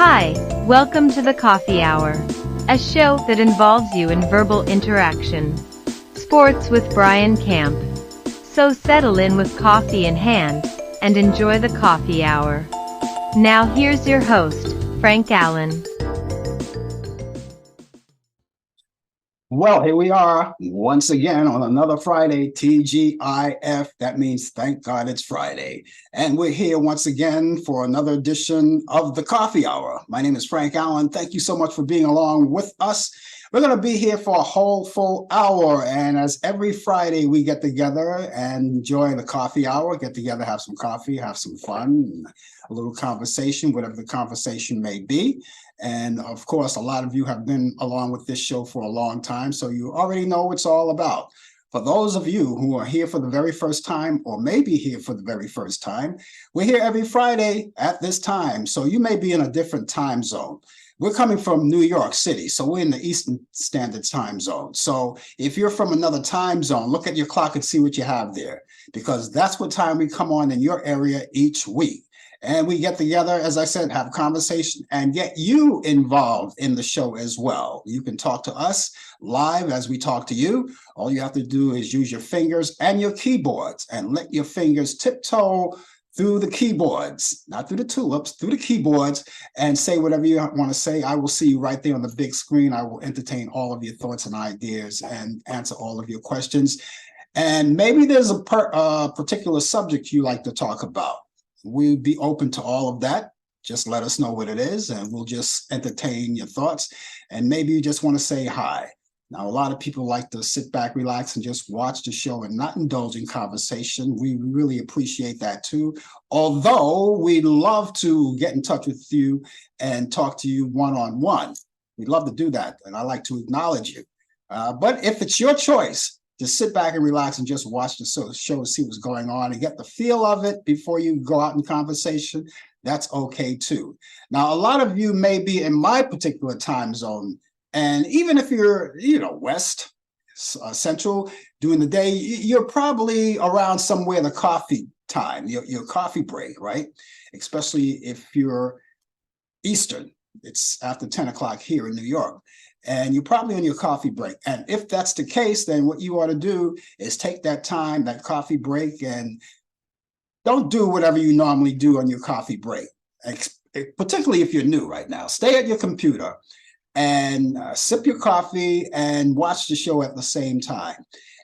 Hi, welcome to the Coffee Hour, a show that involves you in verbal interaction. Sports with Brian Camp. So settle in with coffee in hand and enjoy the Coffee Hour. Now here's your host, Frank Allan. Well, here we are once again on another Friday, TGIF. That means thank God it's Friday. And we're here once again for another edition of the Coffee Hour. My name is Frank Allan. Thank you so much for being along with us. We're going to be here for a whole full hour. And as every Friday, we get together and enjoy the Coffee Hour, get together, have some coffee, have some fun, a little conversation, whatever the conversation may be. And of course, a lot of you have been along with this show for a long time, so you already know what it's all about. For those of you who are here for the very first time, or maybe here for the very first time, we're here every Friday at this time. So you may be in a different time zone. We're coming from New York City, so we're in the Eastern Standard Time Zone. So if you're from another time zone, look at your clock and see what you have there, because that's what time we come on in your area each week. And we get together, as I said, have a conversation and get you involved in the show as well. You can talk to us live as we talk to you. All you have to do is use your fingers and your keyboards and let your fingers tiptoe through the keyboards, not through the tulips, through the keyboards, and say whatever you want to say. I will see you right there on the big screen. I will entertain all of your thoughts and ideas and answer all of your questions. And maybe there's a particular subject you like to talk about. We'd be open to all of that. Just let us know what it is, and we'll just entertain your thoughts. And maybe you just want to say hi. Now, a lot of people like to sit back, relax, and just watch the show and not indulge in conversation. We really appreciate that too. Although we'd love to get in touch with you and talk to you one-on-one. We'd love to do that, and I like to acknowledge you. But if it's your choice, just sit back and relax and just watch the show to see what's going on and get the feel of it before you go out in conversation. That's okay too. Now, a lot of you may be in my particular time zone, and even if you're, West, Central, during the day, you're probably around somewhere the coffee time, your coffee break, right? Especially if you're Eastern. It's after 10 o'clock here in New York. And you're probably on your coffee break. And if that's the case, then what you ought to do is take that time, that coffee break, and don't do whatever you normally do on your coffee break, particularly if you're new right now. Stay at your computer and sip your coffee and watch the show at the same time.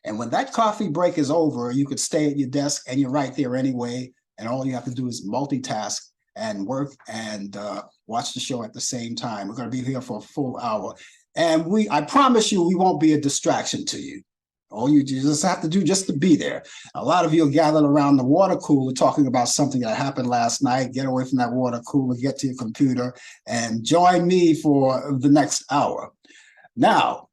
And when that coffee break is over, you could stay at your desk and you're right there anyway. And all you have to do is multitask and work and watch the show at the same time. We're going to be here for a full hour. And I promise you, we won't be a distraction to you. All you just have to do just to be there. A lot of you are gathered around the water cooler talking about something that happened last night. Get away from that water cooler, get to your computer, and join me for the next hour. Now,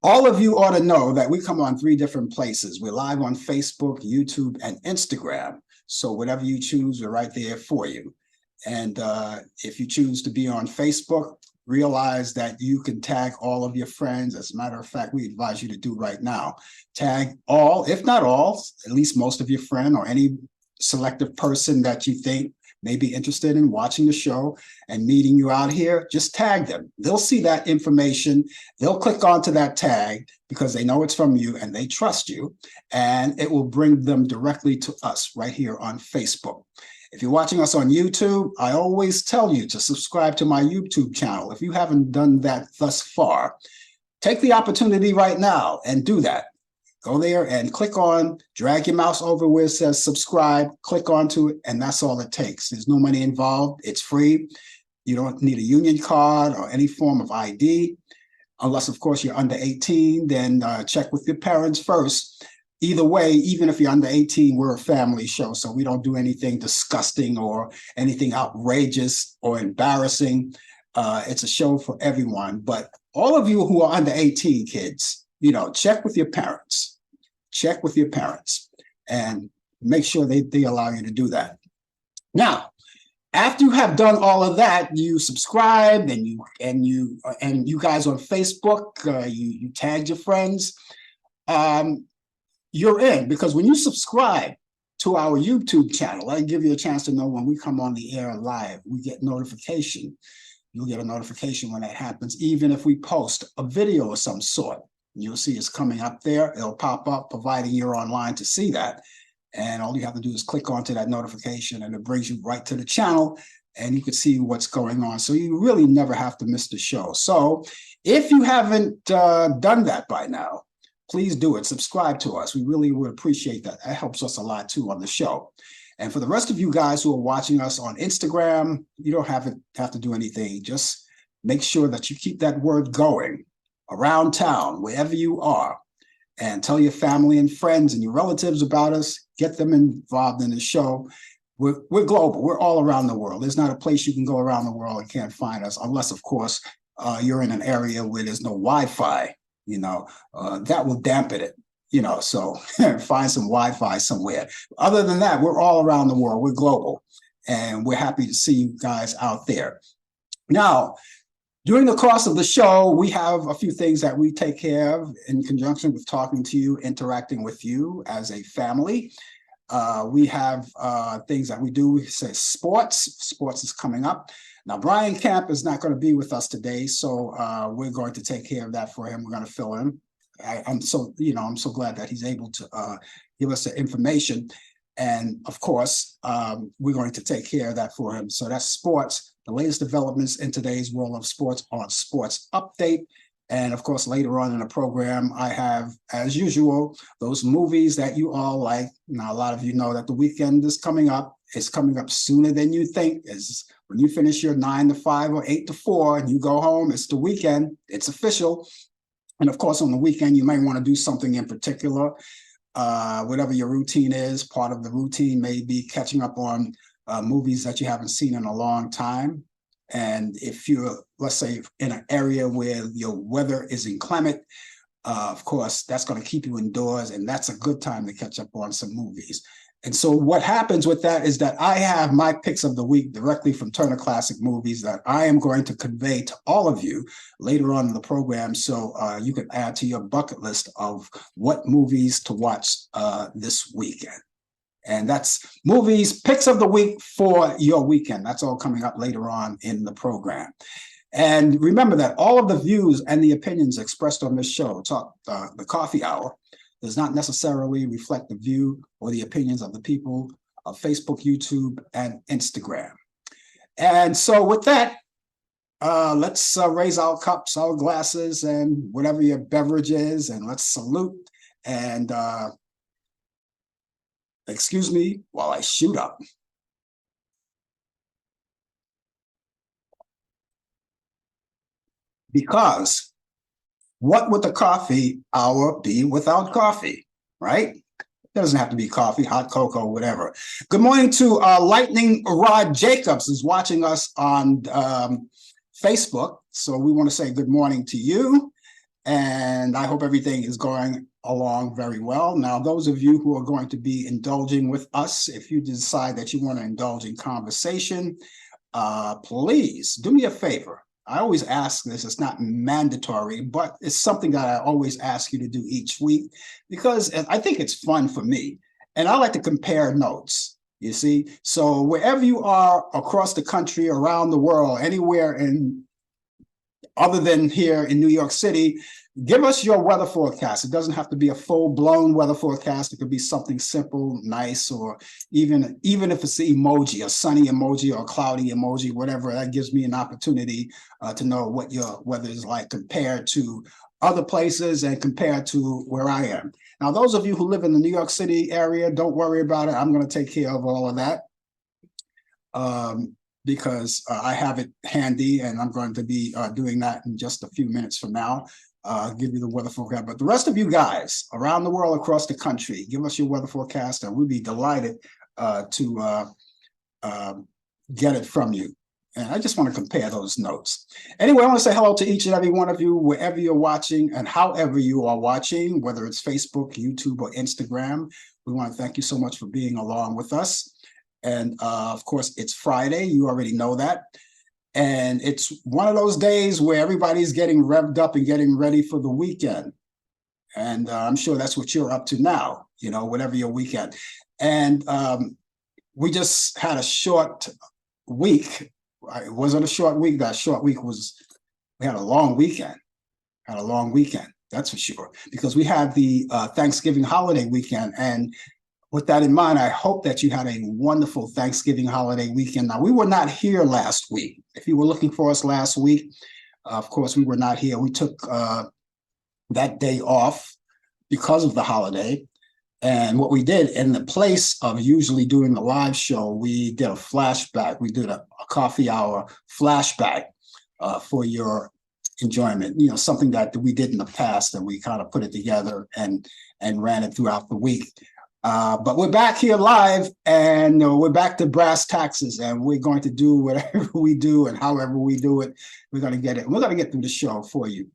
all of you ought to know that we come on 3 different places. We're live on Facebook, YouTube, and Instagram. So whatever you choose, we're right there for you. And if you choose to be on Facebook, realize that you can tag all of your friends. As a matter of fact, we advise you to do right now. Tag all, if not all, at least most of your friend or any selective person that you think may be interested in watching the show and meeting you out here. Just tag them. They'll see that information. They'll click onto that tag because they know it's from you and they trust you. And it will bring them directly to us right here on Facebook. If you're watching us on YouTube, I always tell you to subscribe to my YouTube channel. If you haven't done that thus far, take the opportunity right now and do that. Go there and click on, drag your mouse over where it says subscribe, click onto it, and that's all it takes. There's no money involved. It's free. You don't need a union card or any form of ID. Unless, of course, you're under 18, then check with your parents first. Either way, even if you're under 18, we're a family show, so we don't do anything disgusting or anything outrageous or embarrassing. It's a show for everyone. But all of you who are under 18, kids, check with your parents. Check with your parents and make sure they allow you to do that. Now, after you have done all of that, you subscribe and you guys on Facebook, you tagged your friends. You're in, because when you subscribe, to our YouTube channel. I give you a chance to know when we come on the air live. We get notification. You'll get a notification when that happens, even if we post a video of some sort. You'll see it's coming up there. It'll pop up, providing you're online to see that. And all you have to do is click onto that notification, and it brings you right to the channel, and you can see what's going on. So you really never have to miss the show. So if you haven't done that by now, please do it. Subscribe to us. We really would appreciate that. That helps us a lot too on the show. And for the rest of you guys who are watching us on Instagram, you don't have to do anything. Just make sure that you keep that word going around town, wherever you are, and tell your family and friends and your relatives about us. Get them involved in the show. We're global. We're all around the world. There's not a place you can go around the world and can't find us, unless, of course, you're in an area where there's no Wi-Fi. That will dampen it. So find some Wi-Fi somewhere. Other than that, we're all around the world. We're global, and we're happy to see you guys out there. Now, during the course of the show, we have a few things that we take care of in conjunction with talking to you, interacting with you as a family. We have things that we do. We say sports. Sports is coming up. Now, Brian Camp is not going to be with us today, so we're going to take care of that for him. We're going to fill in. I'm so glad that he's able to give us the information. And of course, we're going to take care of that for him. So that's sports, the latest developments in today's world of sports on Sports Update. And of course, later on in the program, I have, as usual, those movies that you all like. Now, a lot of you know that the weekend is coming up. It's coming up sooner than you think. It's when you finish your 9 to 5 or 8 to 4 and you go home, it's the weekend. It's official. And of course, on the weekend, you might want to do something in particular. Whatever your routine is, part of the routine may be catching up on movies that you haven't seen in a long time. And if you're, let's say, in an area where your weather is inclement, of course, that's going to keep you indoors, and that's a good time to catch up on some movies. And so what happens with that is that I have my picks of the week directly from Turner Classic Movies that I am going to convey to all of you later on in the program, so you can add to your bucket list of what movies to watch this weekend. And that's movies, picks of the week for your weekend. That's all coming up later on in the program. And remember that all of the views and the opinions expressed on this show, the Coffee Hour, does not necessarily reflect the view or the opinions of the people of Facebook, YouTube, and Instagram. And so with that, let's raise our cups, our glasses, and whatever your beverage is, and let's salute. And excuse me while I shoot up. Because what would the coffee hour be without coffee, right? It doesn't have to be coffee, hot cocoa, whatever. Good morning to Lightning Rod Jacobs, who's watching us on Facebook. So we want to say good morning to you. And I hope everything is going along very well. Now, those of you who are going to be indulging with us, if you decide that you want to indulge in conversation, please do me a favor. I always ask this, it's not mandatory, but it's something that I always ask you to do each week because I think it's fun for me. And I like to compare notes, you see? So wherever you are across the country, around the world, anywhere in other than here in New York City, give us your weather forecast. It doesn't have to be a full-blown weather forecast. It could be something simple, nice, or even if it's an emoji, a sunny emoji or a cloudy emoji, whatever. That gives me an opportunity to know what your weather is like compared to other places and compared to where I am. Now, those of you who live in the New York City area, don't worry about it. I'm going to take care of all of that. Because I have it handy, and I'm going to be doing that in just a few minutes from now. Give you the weather forecast. But the rest of you guys around the world, across the country, give us your weather forecast, and we'll be delighted to get it from you. And I just want to compare those notes. Anyway, I want to say hello to each and every one of you, wherever you're watching and however you are watching, whether it's Facebook, YouTube, or Instagram. We want to thank you so much for being along with us. And of course, it's Friday. You already know that. And it's one of those days where everybody's getting revved up and getting ready for the weekend. And I'm sure that's what you're up to now. whatever your weekend. And we just had a short week. It wasn't a short week. That short week we had a long weekend. That's for sure, because we had the Thanksgiving holiday weekend. And with that in mind, I hope that you had a wonderful Thanksgiving holiday weekend. Now, we were not here last week. If you were looking for us last week, of course, we were not here. We took that day off because of the holiday. And what we did, in the place of usually doing the live show, we did a flashback. We did a coffee hour flashback for your enjoyment, something that we did in the past, and we kind of put it together and ran it throughout the week. But we're back here live, and we're back to brass taxes, and we're going to do whatever we do and however we do it. We're going to get it. We're going to get through the show for you.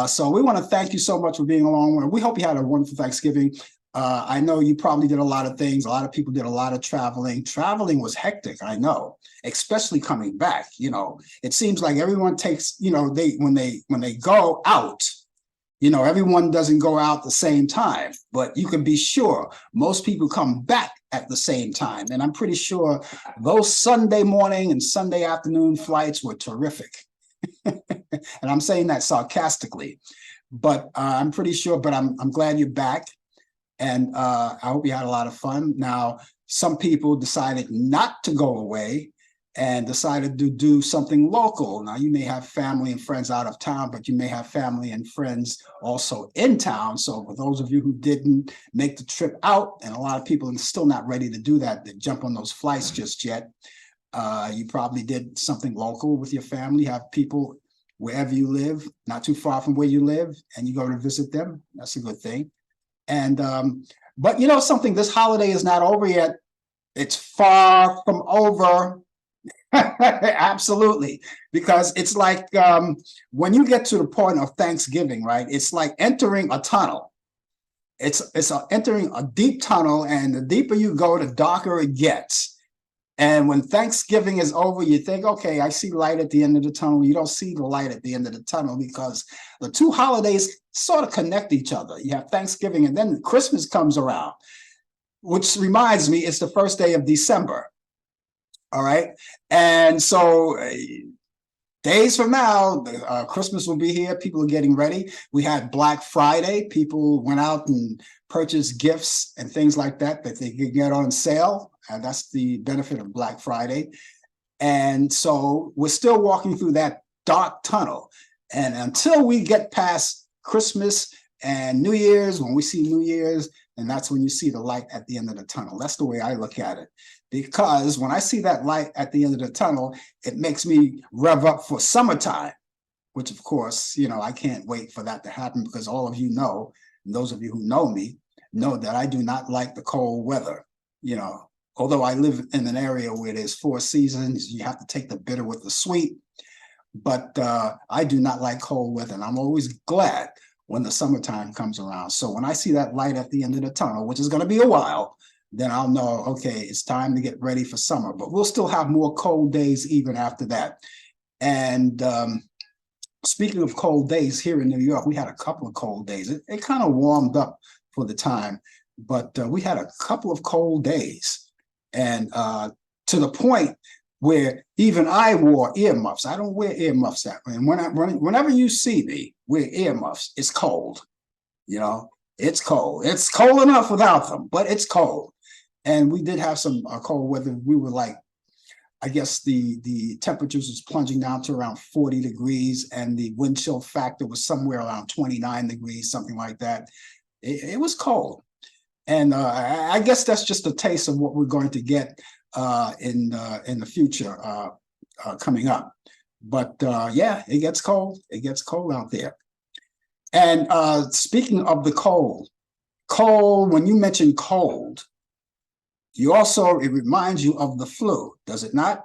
So we want to thank you so much for being along. We hope you had a wonderful Thanksgiving. I know you probably did a lot of things. A lot of people did a lot of traveling. Traveling was hectic, I know, especially coming back. It seems like everyone takes, when they go out, everyone doesn't go out the same time, but you can be sure most people come back at the same time. And I'm pretty sure those Sunday morning and Sunday afternoon flights were terrific. And I'm saying that sarcastically, but I'm pretty sure, but I'm glad you're back. And I hope you had a lot of fun. Now, some people decided not to go away and decided to do something local. Now, you may have family and friends out of town, but you may have family and friends also in town. So for those of you who didn't make the trip out, and a lot of people are still not ready to do that, to jump on those flights just yet, you probably did something local with your family, have people wherever you live, not too far from where you live, and you go to visit them. That's a good thing. And but something, this holiday is not over yet. It's far from over. Absolutely, because it's like when you get to the point of Thanksgiving, right? It's like entering a tunnel. It's entering a deep tunnel, and the deeper you go, the darker it gets. And when Thanksgiving is over, you think, okay, I see light at the end of the tunnel. You don't see the light at the end of the tunnel, because the two holidays sort of connect each other. You have Thanksgiving, and then Christmas comes around, which reminds me, it's the first day of December. All right. And so days from now, Christmas will be here. People are getting ready. We had Black Friday. People went out and purchased gifts and things like that they could get on sale. And that's the benefit of Black Friday. And so we're still walking through that dark tunnel. And until we get past Christmas and New Year's, when we see New Year's, and that's when you see the light at the end of the tunnel. That's the way I look at it. Because when I see that light at the end of the tunnel, it makes me rev up for summertime, which of course, I can't wait for that to happen, because all of you know, and those of you who know me, know that I do not like the cold weather. Although I live in an area where there's 4 seasons, you have to take the bitter with the sweet. But I do not like cold weather, and I'm always glad when the summertime comes around. So when I see that light at the end of the tunnel, which is going to be a while, then I'll know, okay, it's time to get ready for summer. But we'll still have more cold days even after that. And speaking of cold days, here in New York, we had a couple of cold days. It kind of warmed up for the time, but we had a couple of cold days. And to the point where even I wore earmuffs. I don't wear earmuffs that way. And whenever you see me wear earmuffs, it's cold. It's cold. It's cold enough without them, but it's cold. And we did have some cold weather. We were like, I guess the temperatures was plunging down to around 40 degrees, and the wind chill factor was somewhere around 29 degrees, something like that. It was cold. And I guess that's just a taste of what we're going to get in the future coming up. But yeah, it gets cold. It gets cold out there. And speaking of the cold, when you mention cold, it reminds you of the flu, does it not?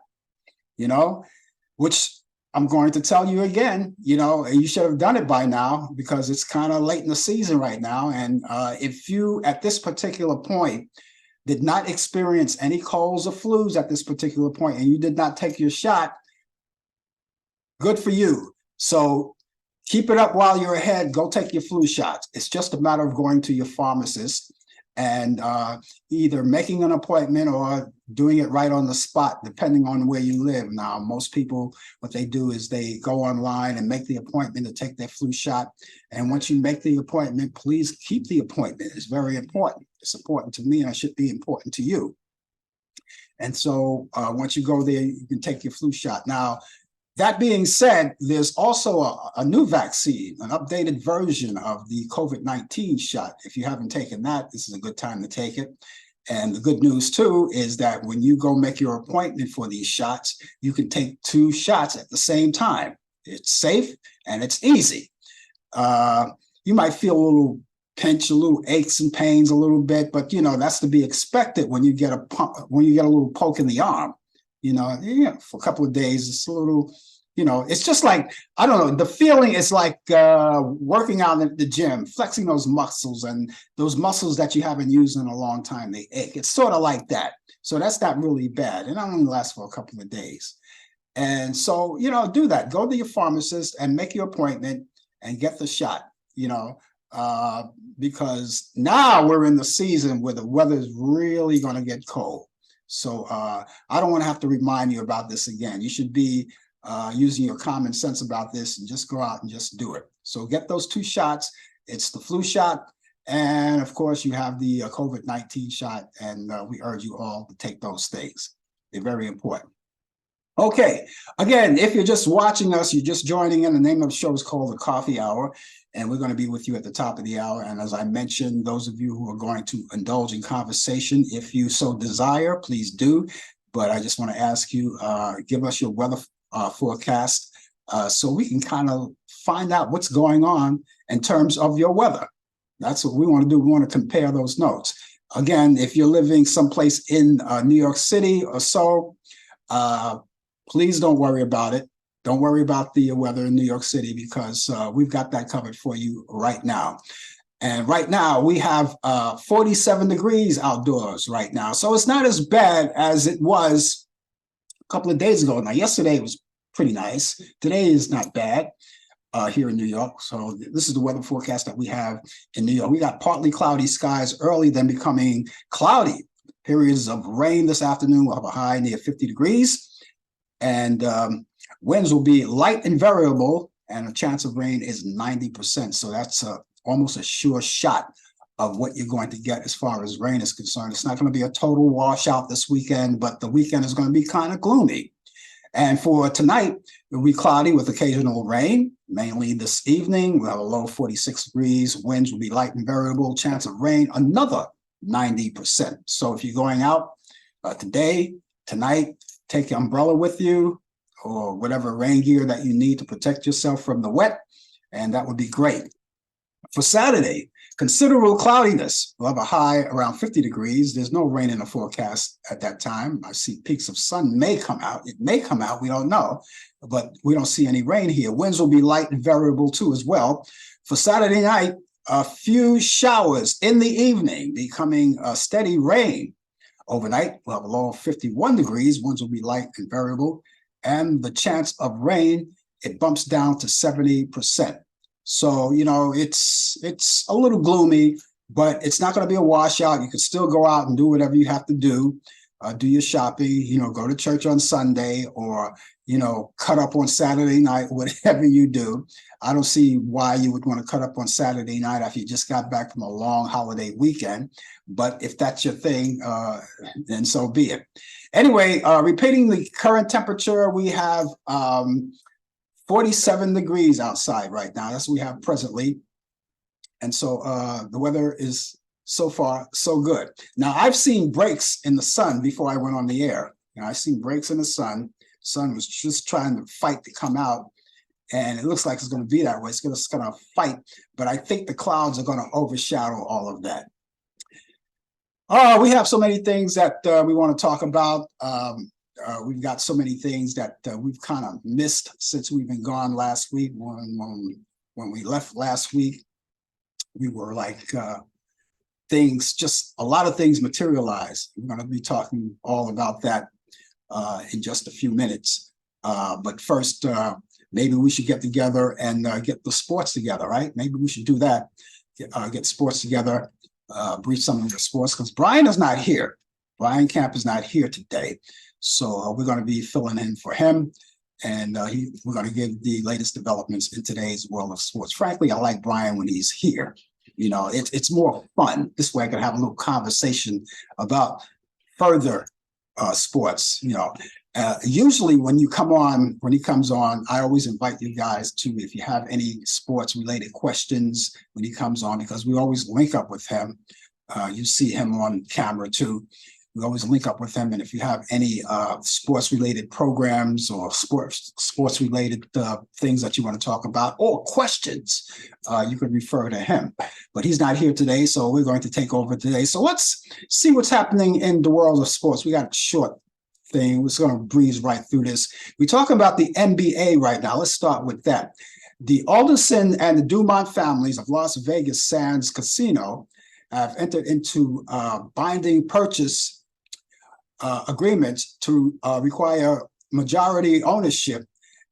Which I'm going to tell you again, you should have done it by now, because it's kind of late in the season right now. And if you, at this particular point, did not experience any colds or flus at this particular point, and you did not take your shot, good for you. So keep it up while you're ahead. Go take your flu shots. It's just a matter of going to your pharmacist and either making an appointment or doing it right on the spot, depending on where you live. Now, most people, what they do is they go online and make the appointment to take their flu shot. And once you make the appointment, please keep the appointment. It's very important. It's important to me, and it should be important to you. And so once you go there, you can take your flu shot. Now, that being said, there's also a new vaccine, an updated version of the COVID-19 shot. If you haven't taken that, this is a good time to take it. And the good news, too, is that when you go make your appointment for these shots, you can take 2 shots at the same time. It's safe and it's easy. You might feel a little pinch, a little aches and pains a little bit, but, that's to be expected when you get a little poke in the arm. For a couple of days, it's a little, it's just like, I don't know, the feeling is like working out at the gym, flexing those muscles, and those muscles that you haven't used in a long time, they ache. It's sort of like that. So that's not really bad. And it only lasts for a couple of days. And so, do that. Go to your pharmacist and make your appointment and get the shot, because now we're in the season where the weather is really going to get cold. So I don't want to have to remind you about this again. You should be using your common sense about this and just go out and just do it. So get those 2 shots. It's the flu shot. And of course, you have the COVID-19 shot. And we urge you all to take those things. They're very important. Okay. Again, if you're just watching us, you're just joining in, the name of the show is called The Coffee Hour. And we're going to be with you at the top of the hour. And as I mentioned, those of you who are going to indulge in conversation, if you so desire, please do. But I just want to ask you, give us your weather forecast so we can kind of find out what's going on in terms of your weather. That's what we want to do. We want to compare those notes. Again, if you're living someplace in New York City or so, please don't worry about it. Don't worry about the weather in New York City, because we've got that covered for you right now. And right now we have 47 degrees outdoors right now. So it's not as bad as it was a couple of days ago. Now, yesterday was pretty nice. Today is not bad here in New York. So this is the weather forecast that we have in New York. We got partly cloudy skies early, then becoming cloudy. Periods of rain this afternoon. We'll have a high near 50 degrees. And winds will be light and variable, and a chance of rain is 90%. So that's almost a sure shot of what you're going to get as far as rain is concerned. It's not going to be a total washout this weekend, but the weekend is going to be kind of gloomy. And for tonight, it will be cloudy with occasional rain, mainly this evening. We'll have a low 46 degrees. Winds will be light and variable. Chance of rain, another 90%. So if you're going out today, tonight, take your umbrella with you, or whatever rain gear that you need to protect yourself from the wet, and that would be great. For Saturday, considerable cloudiness. We'll have a high around 50 degrees. There's no rain in the forecast at that time. I see peaks of sun may come out. It may come out, we don't know, but we don't see any rain here. Winds will be light and variable too as well. For Saturday night, a few showers in the evening, becoming a steady rain. Overnight, we'll have a low of 51 degrees. Winds will be light and variable. And the chance of rain, it bumps down to 70%. So, it's a little gloomy, but it's not going to be a washout. You can still go out and do whatever you have to do. Do your shopping, go to church on Sunday, or, cut up on Saturday night, whatever you do. I don't see why you would want to cut up on Saturday night after you just got back from a long holiday weekend. But if that's your thing, then so be it. Anyway, repeating the current temperature, we have 47 degrees outside right now. That's what we have presently. And so the weather is so far so good. Now, I've seen breaks in the sun before I went on the air. I've seen breaks in the sun. Sun was just trying to fight to come out. And it looks like it's going to be that way. It's going to fight. But I think the clouds are going to overshadow all of that. We have so many things that we want to talk about. We've got so many things that we've kind of missed since we've been gone last week. When we left last week, we were like a lot of things materialized. We're going to be talking all about that in just a few minutes. But first, maybe we should get together and get the sports together, right? Maybe we should do that, get sports together. brief summary of the sports because Brian is not here. Brian Camp is not here today. So we're going to be filling in for him. And we're going to give the latest developments in today's world of sports. Frankly, I like Brian when he's here. You know, it's more fun. This way I can have a little conversation about further sports. You know, usually when he comes on, I always invite you guys to, if you have any sports related questions when he comes on, because we always link up with him. You see him on camera too. We always link up with him. And if you have any sports related programs or sports related things that you want to talk about or questions, you can refer to him. But he's not here today, so we're going to take over today. So let's see what's happening in the world of sports. We got a short thing. We're just going to breeze right through this. We're talking about the NBA right now. Let's start with that. The Alderson and the Dumont families of Las Vegas Sands Casino have entered into binding purchase agreements to require majority ownership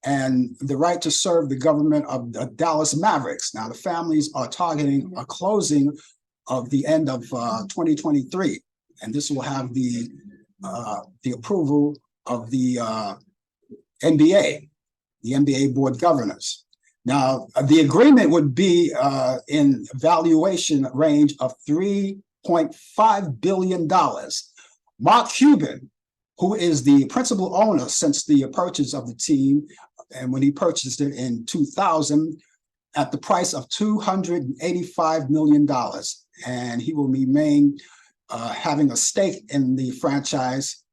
and the right to serve the government of the Dallas Mavericks. Now, the families are targeting a closing of the end of 2023, and this will have the approval of the NBA board governors. Now, the agreement would be in valuation range of $3.5 billion. Mark Cuban, who is the principal owner since the purchase of the team, and when he purchased it in 2000 at the price of $285 million, and he will remain having a stake in the franchise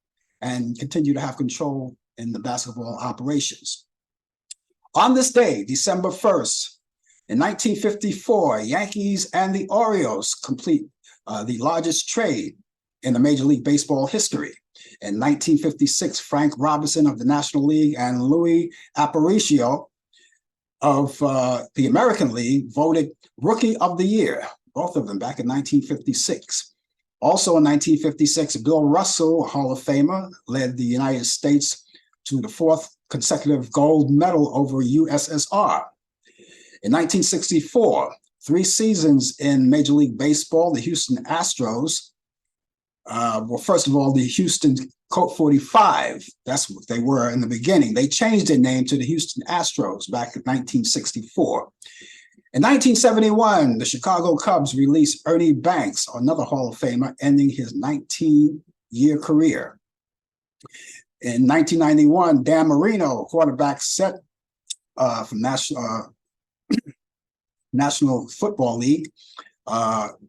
and continue to have control in the basketball operations. On this day, December 1st, in 1954, Yankees and the Orioles complete the largest trade in the Major League Baseball history. In 1956, Frank Robinson of the National League and Louis Aparicio of the American League voted Rookie of the Year, both of them back in 1956. Also in 1956, Bill Russell, a Hall of Famer, led the United States to the fourth consecutive gold medal over USSR. In 1964, 3 seasons in Major League Baseball, the Houston Astros, well, first of all, the Houston Colt 45, that's what they were in the beginning. They changed their name to the Houston Astros back in 1964. In 1971, the Chicago Cubs released Ernie Banks, another Hall of Famer, ending his 19-year career. In 1991, Dan Marino, quarterback set from National Football League,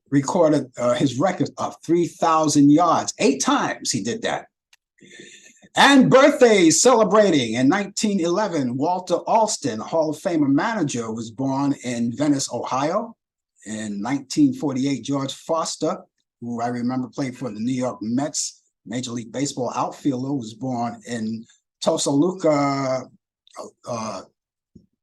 recorded his record of 3,000 yards. 8 times he did that. And birthdays celebrating. In 1911, Walter Alston, a Hall of Famer manager, was born in Venice, Ohio. In 1948, George Foster, who I remember played for the New York Mets, Major League Baseball outfielder, was born in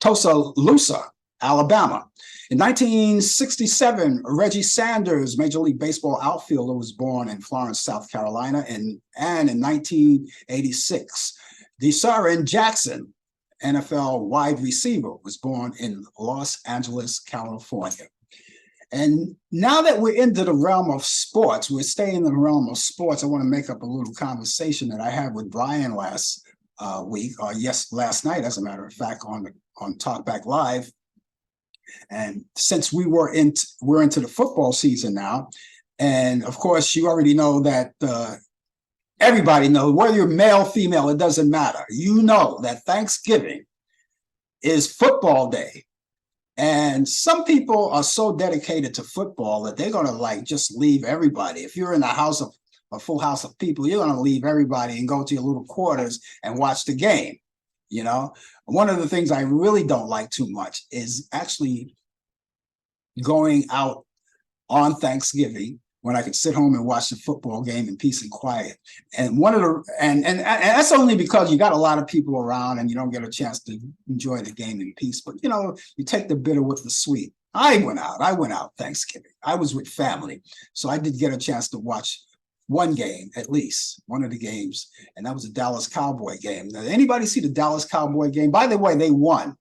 Tuscaloosa, Alabama. In 1967, Reggie Sanders, Major League Baseball outfielder, was born in Florence, South Carolina. And in 1986, Deshaun Jackson, NFL wide receiver, was born in Los Angeles, California. And now that we're into the realm of sports, we're staying in the realm of sports. I want to make up a little conversation that I had with Brian last week, or last night, as a matter of fact, on Talkback Live. And since we're into the football season now, and of course you already know that everybody knows, whether you're male, female, it doesn't matter. You know that Thanksgiving is football day. And some people are so dedicated to football that they're going to just leave everybody. If you're in a full house of people, you're going to leave everybody and go to your little quarters and watch the game. You know, one of the things I really don't like too much is actually going out on Thanksgiving when I could sit home and watch the football game in peace and quiet. And and that's only because you got a lot of people around and you don't get a chance to enjoy the game in peace. But you know, you take the bitter with the sweet. I went out Thanksgiving. I was with family, so I did get a chance to watch one game, at least one of the games, and that was a Dallas Cowboy game. Now, anybody see the Dallas Cowboy game? By the way, they won.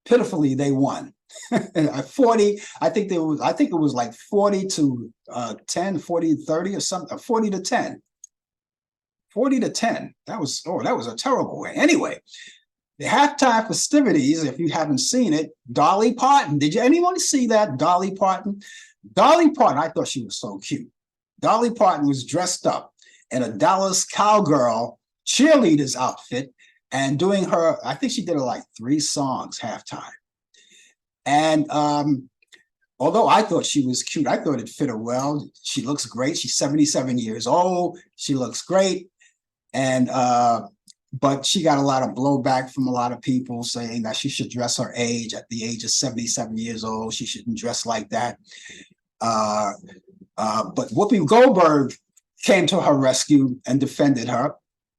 Pitifully, they won. 40, I think it was like 40 to 10, 40 to 30 or something, 40 to 10. 40 to 10. That was a terrible way. Anyway, the halftime festivities, if you haven't seen it, Dolly Parton. Did you anyone see that? Dolly Parton? Dolly Parton, I thought she was so cute. Dolly Parton was dressed up in a Dallas Cowgirl cheerleader's outfit and doing her, I think she did like 3 songs halftime. And although I thought she was cute, I thought it fit her well. She looks great. She's 77 years old. She looks great. And but she got a lot of blowback from a lot of people saying that she should dress her age. At the age of 77 years old, she shouldn't dress like that. But Whoopi Goldberg came to her rescue and defended her.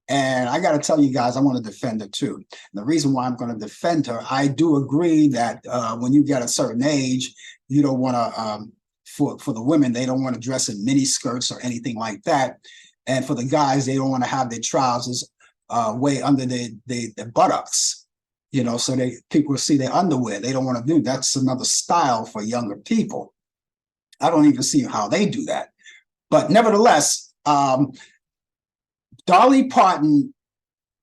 And I got to tell you guys, I want to defend her too. And the reason why I'm going to defend her, I do agree that when you get a certain age, you don't want to, for the women, they don't want to dress in mini skirts or anything like that. And for the guys, they don't want to have their trousers way under their buttocks, you know, so people will see their underwear. They don't want to do that's another style for younger people. I don't even see how they do that. But nevertheless, Dolly Parton,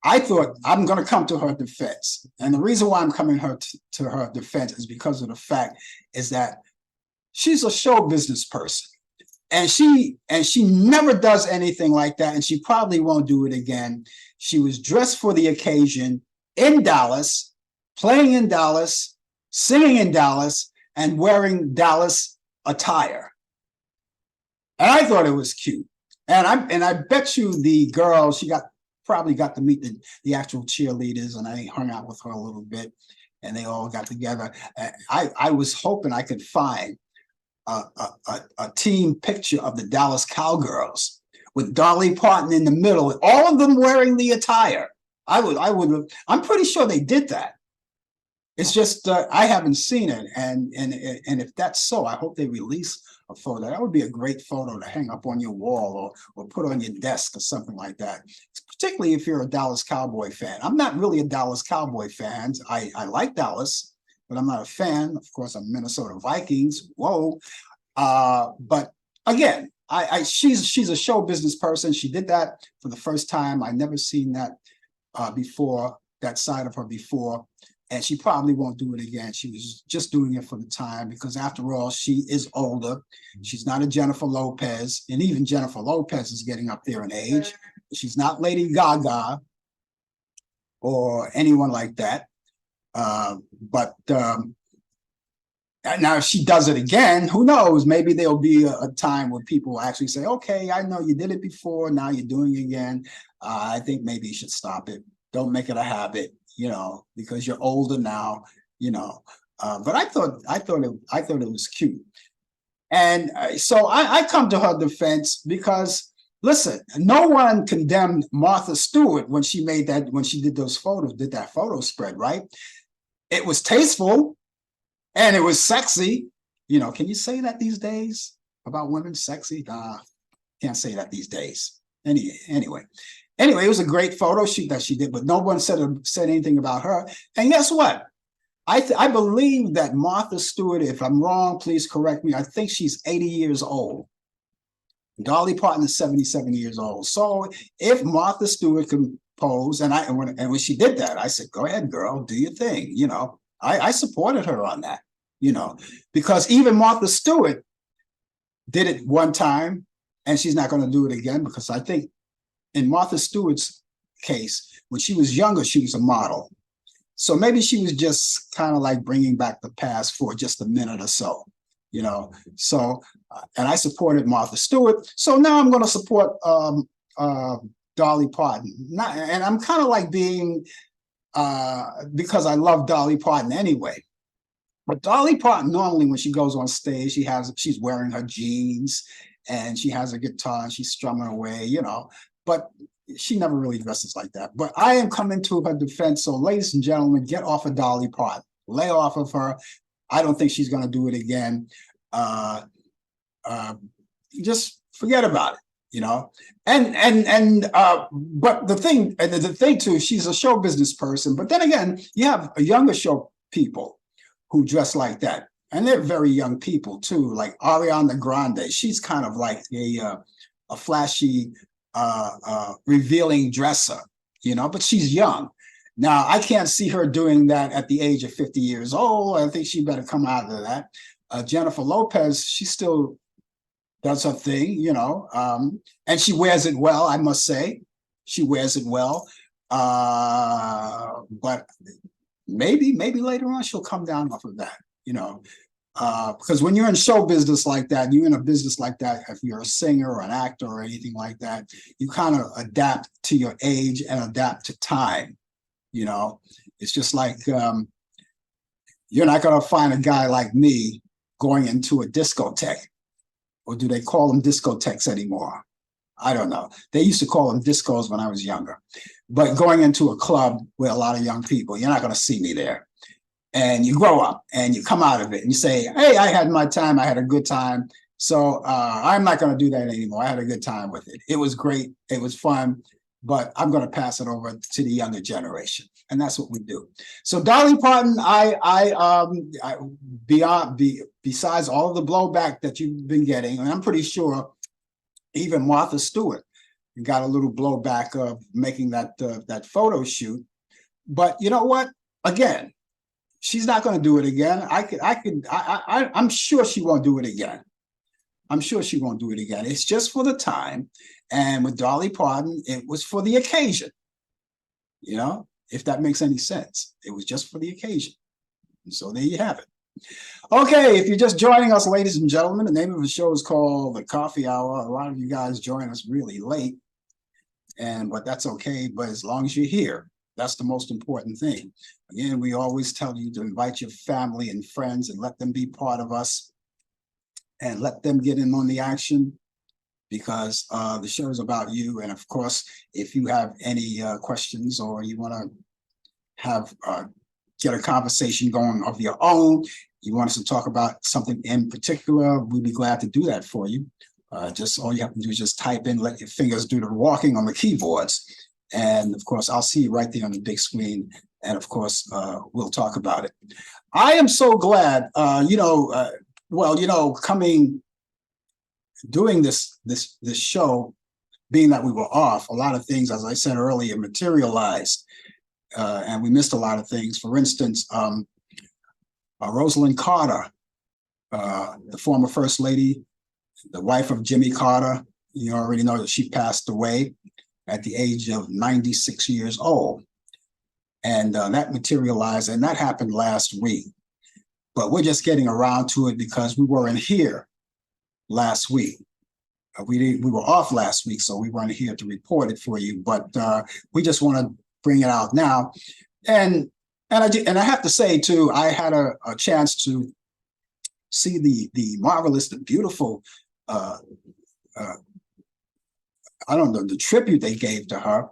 I thought I'm going to come to her defense. And the reason why I'm coming to her defense is because of the fact is that she's a show business person. And she never does anything like that. And she probably won't do it again. She was dressed for the occasion in Dallas, playing in Dallas, singing in Dallas, and wearing Dallas attire. And I thought it was cute. And I bet you the girl, she probably got to meet the actual cheerleaders, and I hung out with her a little bit, and they all got together. I was hoping I could find a team picture of the Dallas Cowgirls with Dolly Parton in the middle, all of them wearing the attire. I'm pretty sure they did that. It's just I haven't seen it, and if that's so, I hope they release a photo. That would be a great photo to hang up on your wall or put on your desk or something like that. Particularly if you're a Dallas Cowboy fan. I'm not really a Dallas Cowboy fan. I like Dallas, but I'm not a fan. Of course, I'm Minnesota Vikings. Whoa, but again, she's a show business person. She did that for the first time. I never seen that before, that side of her before. And she probably won't do it again. She was just doing it for the time because after all, she is older. She's not a Jennifer Lopez. And even Jennifer Lopez is getting up there in age. She's not Lady Gaga or anyone like that. But now if she does it again, who knows? Maybe there'll be a time where people will actually say, okay, I know you did it before. Now you're doing it again. I think maybe you should stop it. Don't make it a habit. You know, because you're older now, you know. But I thought it was cute, and so I come to her defense because listen, no one condemned Martha Stewart when she did that photo spread, right? It was tasteful, and it was sexy. You know, can you say that these days about women? Sexy? Can't say that these days. Anyway, it was a great photo shoot that she did, but no one said anything about her. And guess what? I believe that Martha Stewart, if I'm wrong, please correct me. I think she's 80 years old. Dolly Parton is 77 years old. So if Martha Stewart can pose, and when she did that, I said, go ahead, girl, do your thing. You know, I supported her on that, you know, because even Martha Stewart did it one time, and she's not going to do it again because I think in Martha Stewart's case, when she was younger, she was a model. So maybe she was just kind of like bringing back the past for just a minute or so, you know. So, and I supported Martha Stewart. So now I'm going to support Dolly Parton. And I'm kind of like being, because I love Dolly Parton anyway. But Dolly Parton, normally when she goes on stage, she's wearing her jeans and she has a guitar and she's strumming away, you know. But she never really dresses like that. But I am coming to her defense. So ladies and gentlemen, get off of Dolly Parton. Lay off of her. I don't think she's going to do it again. Just forget about it, you know. But the thing too, she's a show business person. But then again, you have younger show people who dress like that. And they're very young people too, like Ariana Grande. She's kind of like a flashy, revealing dresser, but she's young. Now, I can't see her doing that at the age of 50 years old. I think she better come out of that. Jennifer Lopez, she still does her thing, and she wears it well, I must say. She wears it well. But maybe later on she'll come down off of that, because when you're in show business like that, you're in a business like that, if you're a singer or an actor or anything like that, you kind of adapt to your age and adapt to time. It's just like you're not going to find a guy like me going into a discotheque. Or do they call them discotheques anymore? I don't know. They used to call them discos when I was younger. But going into a club with a lot of young people, you're not going to see me there. And you grow up and you come out of it and you say, hey, I had my time. I had a good time. So I'm not going to do that anymore. I had a good time with it. It was great. It was fun. But I'm going to pass it over to the younger generation. And that's what we do. So Dolly Parton, besides all of the blowback that you've been getting, and I'm pretty sure even Martha Stewart got a little blowback of making that photo shoot. But you know what? Again, she's not going to do it again. I'm sure she won't do it again. I'm sure she won't do it again. It's just for the time. And with Dolly Parton, it was for the occasion. If that makes any sense. It was just for the occasion. And so there you have it. Okay, if you're just joining us, ladies and gentlemen, the name of the show is called The Coffee Hour. A lot of you guys join us really late, but that's okay. But as long as you're here, that's the most important thing. Again, we always tell you to invite your family and friends and let them be part of us and let them get in on the action, because the show is about you. And of course, if you have any questions or you want to have get a conversation going of your own, you want us to talk about something in particular, we'd be glad to do that for you. Just all you have to do is just type in, let your fingers do the walking on the keyboards. And of course, I'll see you right there on the big screen. And of course, we'll talk about it. I am so glad, doing this show, being that we were off, a lot of things, as I said earlier, materialized, and we missed a lot of things. For instance, Rosalind Carter, the former First Lady, the wife of Jimmy Carter, you already know that she passed away at the age of 96 years old. And that materialized, and that happened last week. But we're just getting around to it because we weren't here last week. We were off last week, so we weren't here to report it for you. But we just want to bring it out now. And I have to say too, I had a chance to see the marvelous, the beautiful, I don't know, the tribute they gave to her.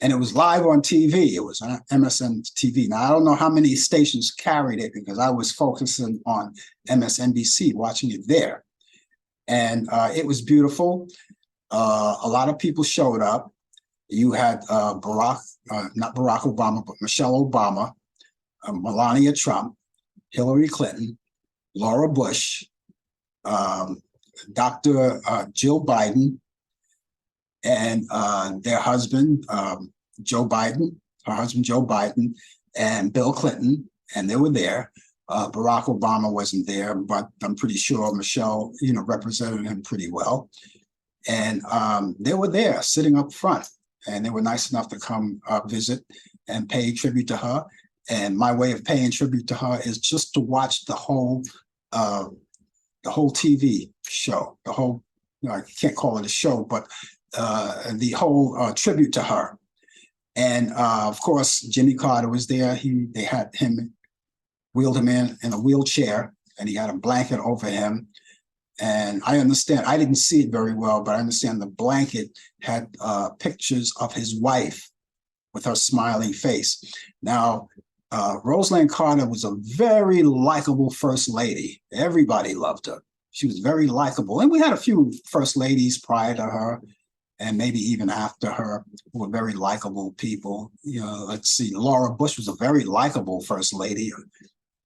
And it was live on TV. It was on MSN TV. Now, I don't know how many stations carried it because I was focusing on MSNBC, watching it there. And it was beautiful. A lot of people showed up. You had not Barack Obama, but Michelle Obama, Melania Trump, Hillary Clinton, Laura Bush, Dr. Jill Biden, and their husband, Joe Biden, her husband, Joe Biden, and Bill Clinton, and they were there. Barack Obama wasn't there, but I'm pretty sure Michelle, represented him pretty well. And they were there sitting up front, and they were nice enough to come visit and pay tribute to her. And my way of paying tribute to her is just to watch the whole TV show, I can't call it a show, but the whole tribute to her. And of course, Jimmy Carter was there. They had him, wheeled him in a wheelchair, and he had a blanket over him. And I understand, I didn't see it very well, but I understand the blanket had pictures of his wife with her smiling face. Now, Rosalind Carter was a very likable first lady. Everybody loved her. She was very likable. And we had a few first ladies prior to her, and maybe even after her, who were very likable people. Let's see, Laura Bush was a very likable first lady.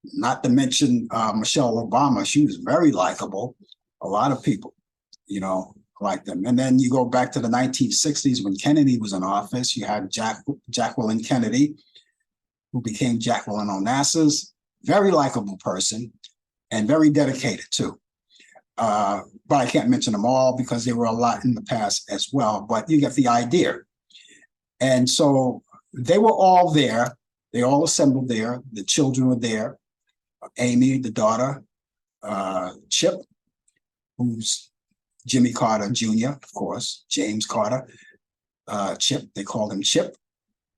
Not to mention Michelle Obama. She was very likable. A lot of people, like them. And then you go back to the 1960s when Kennedy was in office. You had Jacqueline Kennedy, who became Jacqueline Onassis. Very likable person and very dedicated too. But I can't mention them all because there were a lot in the past as well. But you get the idea. And so they were all there. They all assembled there. The children were there. Amy, the daughter, Chip, who's Jimmy Carter Jr., of course, James Carter, Chip, they called him Chip.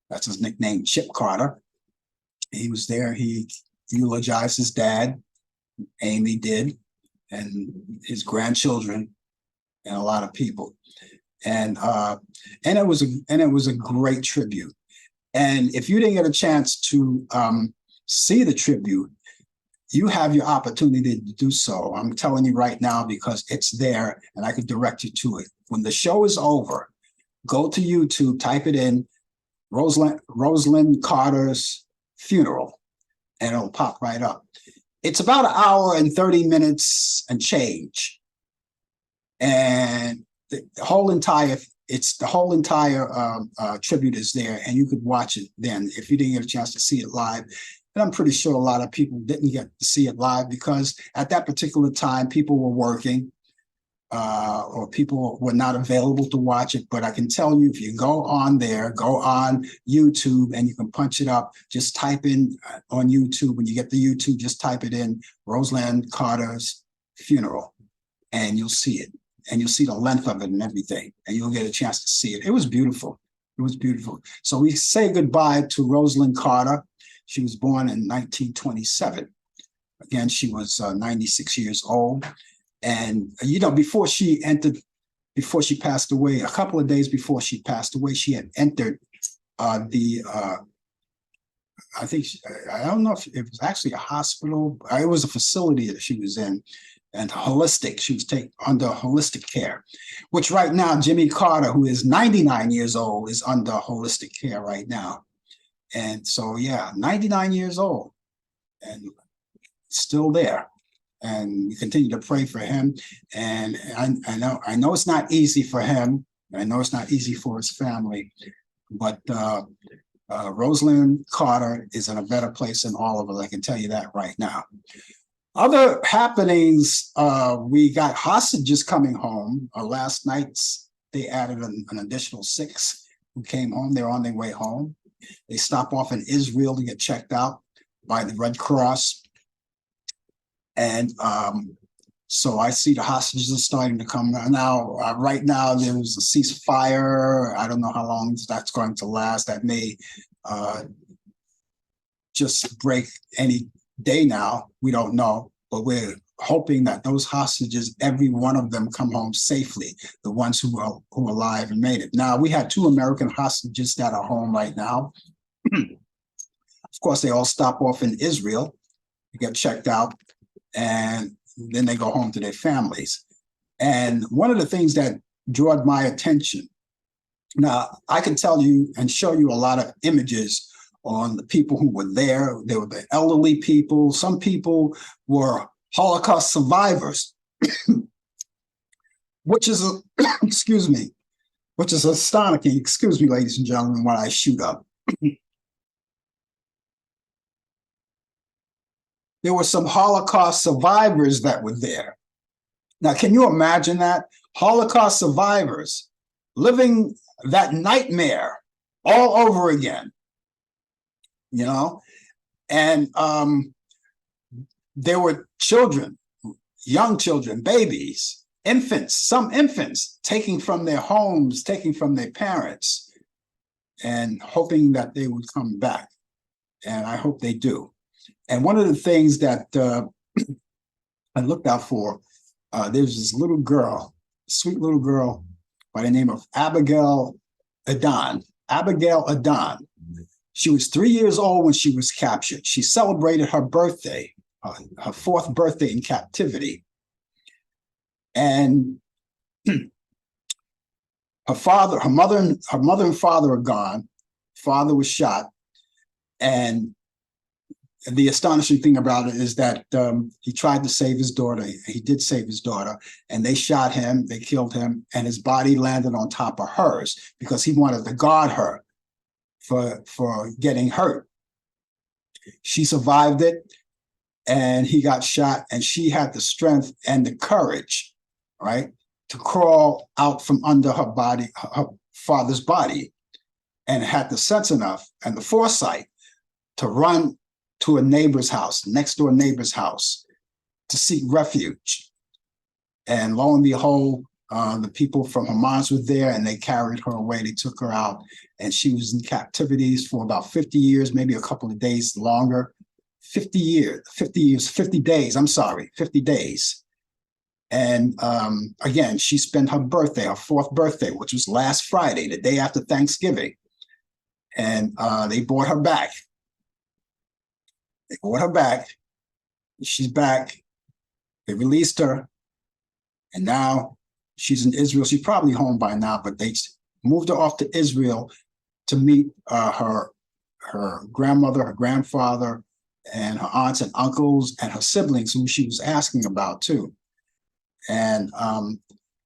That's his nickname, Chip Carter. He was there. He eulogized his dad. Amy did, and his grandchildren, and a lot of people. And it was a great tribute. And if you didn't get a chance to see the tribute, you have your opportunity to do so. I'm telling you right now because it's there and I could direct you to it. When the show is over, go to YouTube, type it in, Rosalind Carter's funeral, and it'll pop right up. It's about an hour and 30 minutes and change. And the whole entire tribute is there, and you could watch it then if you didn't get a chance to see it live. And I'm pretty sure a lot of people didn't get to see it live because at that particular time, people were working or people were not available to watch it. But I can tell you, if you go on YouTube and you can punch it up, just type in on YouTube. When you get the YouTube, just type it in Rosalind Carter's funeral, and you'll see it. And you'll see the length of it and everything, and you'll get a chance to see it. It was beautiful. It was beautiful. So we say goodbye to Rosalind Carter. She was born in 1927. Again, she was 96 years old. And, before she passed away, a couple of days before she passed away, she had entered I don't know if it was actually a hospital. It was a facility that she was in. And she was under holistic care, which right now, Jimmy Carter, who is 99 years old, is under holistic care right now. And so, 99 years old and still there. And we continue to pray for him. And I know it's not easy for him. I know it's not easy for his family, but Rosalind Carter is in a better place than all of us. I can tell you that right now. Other happenings, we got hostages coming home. Last night, they added an additional 6 who came home. They're on their way home. They stop off in Israel to get checked out by the Red Cross. And so I see the hostages are starting to come now. Right now, there's a ceasefire. I don't know how long that's going to last. That may just break any day now. We don't know, but we're hoping that those hostages, every one of them, come home safely, the ones who are alive and made it. Now, we had 2 American hostages that are home right now. Of course, they all stop off in Israel to get checked out, and then they go home to their families. And one of the things that drew my attention, now I can tell you and show you a lot of images on the people who were there. They were the elderly people. Some people were Holocaust survivors, which is, which is astonishing. Excuse me, ladies and gentlemen, when I shoot up. There were some Holocaust survivors that were there. Now, can you imagine that? Holocaust survivors living that nightmare all over again. And there were children, young children, babies, infants, some infants taking from their homes, taking from their parents, and hoping that they would come back. And I hope they do. And one of the things that I looked out for, there's this little girl, sweet little girl by the name of Abigail Adon. Abigail Adon. She was 3 years old when she was captured. She celebrated her birthday, her 4th birthday in captivity. And her mother and father are gone. Father was shot. And the astonishing thing about it is that he tried to save his daughter. He did save his daughter, and they shot him, they killed him, and his body landed on top of hers because he wanted to guard her for getting hurt. She survived it, and he got shot, and she had the strength and the courage, right, to crawl out from under her body, her father's body, and had the sense enough and the foresight to run to a neighbor's house, next door neighbor's house, to seek refuge. And lo and behold, the people from Hamas were there, and they carried her away. They took her out, and she was in captivity for about 50 years, maybe a couple of days longer. 50 days, I'm sorry, 50 days. And again, she spent her birthday, her 4th birthday, which was last Friday, the day after Thanksgiving. And they brought her back. They brought her back. She's back. They released her. And now she's in Israel. She's probably home by now, but they moved her off to Israel to meet her grandmother, her grandfather, and her aunts and uncles, and her siblings, who she was asking about too. And,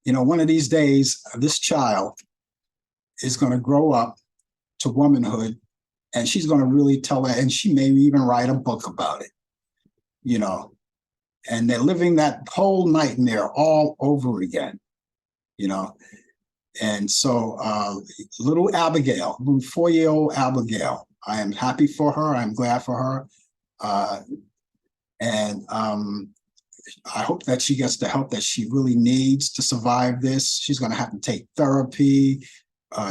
one of these days, this child is going to grow up to womanhood, and she's going to really tell her, and she may even write a book about it, and they're living that whole nightmare all over again, And so little Abigail, little 4-year-old Abigail, I am happy for her. I'm glad for her. And I hope that she gets the help that she really needs to survive this. She's going to have to take therapy.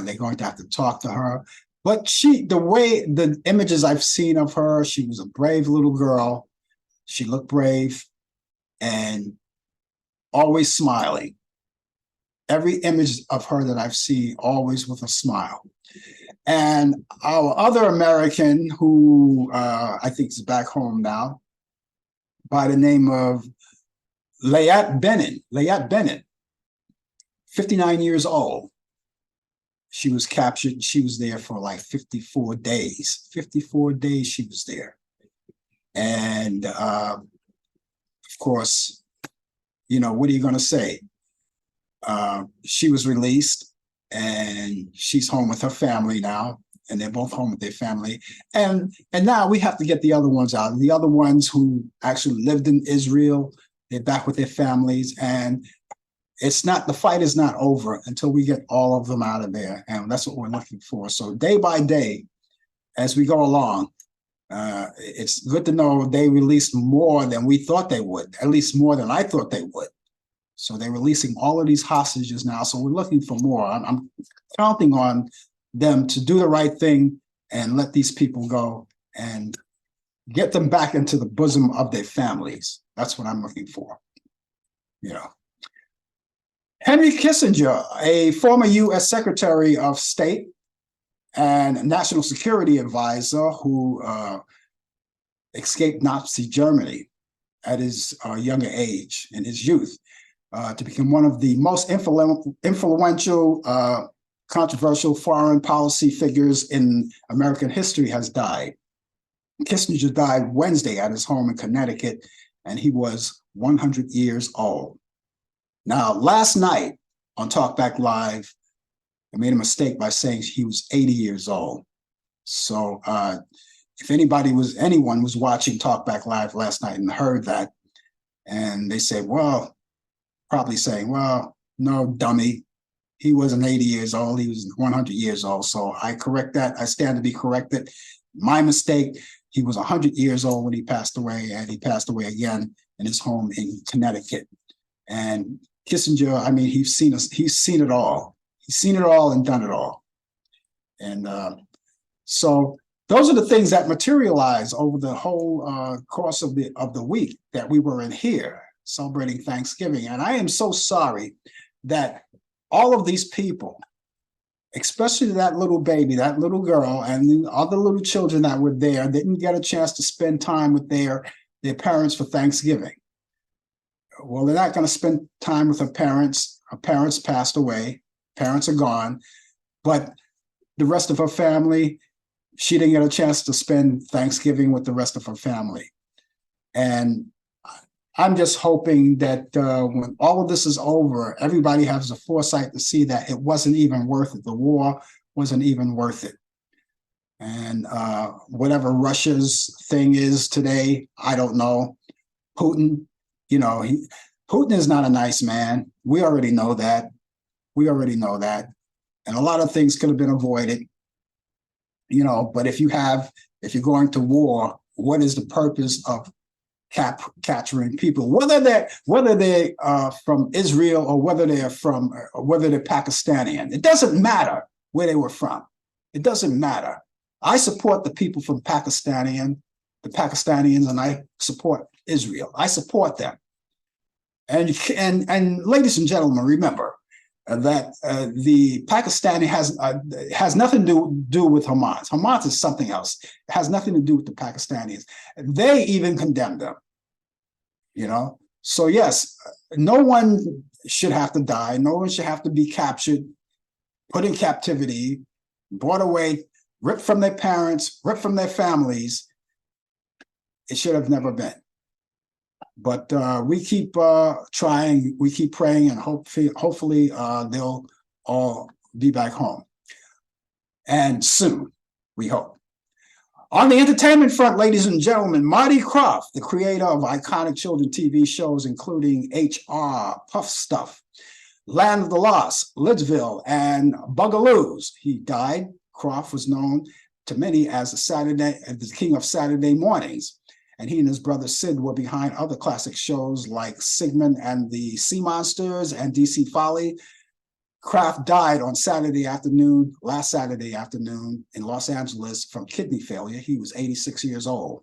They're going to have to talk to her. But the images I've seen of her, she was a brave little girl. She looked brave and always smiling. Every image of her that I've seen, always with a smile. And our other American, who I think is back home now, by the name of Layat Bennett, 59 years old. She was captured. She was there for like 54 days. 54 days she was there. And of course, what are you going to say? She was released, and she's home with her family now, and they're both home with their family. And now we have to get the other ones out. The other ones who actually lived in Israel, they're back with their families, and the fight is not over until we get all of them out of there, and that's what we're looking for. So day by day, as we go along, it's good to know they released more than we thought they would, at least more than I thought they would. So they're releasing all of these hostages now. So we're looking for more. I'm counting on them to do the right thing and let these people go and get them back into the bosom of their families. That's what I'm looking for. Henry Kissinger, a former U.S. Secretary of State and National Security Advisor who escaped Nazi Germany at his younger age, in his youth, to become one of the most influential, controversial foreign policy figures in American history, has died. Kissinger died Wednesday at his home in Connecticut, and he was 100 years old. Now, last night on Talkback Live, I made a mistake by saying he was 80 years old. So if anyone was watching Talkback Live last night and heard that, and they said, probably saying, no, dummy, he wasn't 80 years old, he was 100 years old. So I correct that. I stand to be corrected. My mistake. He was 100 years old when he passed away, and he passed away again in his home in Connecticut. And Kissinger, he's seen it all. He's seen it all and done it all. And so those are the things that materialize over the whole course of the week that we were in here celebrating Thanksgiving. And I am so sorry that all of these people, especially that little baby, that little girl, and the other little children that were there, didn't get a chance to spend time with their parents for Thanksgiving. Well, they're not going to spend time with her parents. Her parents passed away. Parents are gone. But the rest of her family, she didn't get a chance to spend Thanksgiving with the rest of her family. And I'm just hoping that when all of this is over, everybody has the foresight to see that it wasn't even worth it. The war wasn't even worth it. And whatever Russia's thing is today, I don't know. Putin, Putin is not a nice man. We already know that. We already know that. And a lot of things could have been avoided. But if you're going to war, what is the purpose of capturing people, whether they're from Israel or whether they're Pakistani? It doesn't matter where they were from. It doesn't matter. I support the people from the Pakistanians, and I support Israel. I support them. And ladies and gentlemen, remember that the Pakistani has nothing to do with Hamas. Hamas is something else. It has nothing to do with the Pakistanis. They even condemn them. So yes, no one should have to die. No one should have to be captured, put in captivity, brought away, ripped from their parents, ripped from their families. It should have never been. But we keep trying, we keep praying, and hopefully they'll all be back home. And soon, we hope. On the entertainment front, ladies and gentlemen, Marty Krofft, the creator of iconic children TV shows, including HR, Puff Stuff, Land of the Lost, Lidsville, and Bugaloos. He died. Krofft was known to many as the king of Saturday mornings. And he and his brother Sid were behind other classic shows like Sigmund and the Sea Monsters and DC Folly. Krofft died on last Saturday afternoon in Los Angeles from kidney failure. He was 86 years old.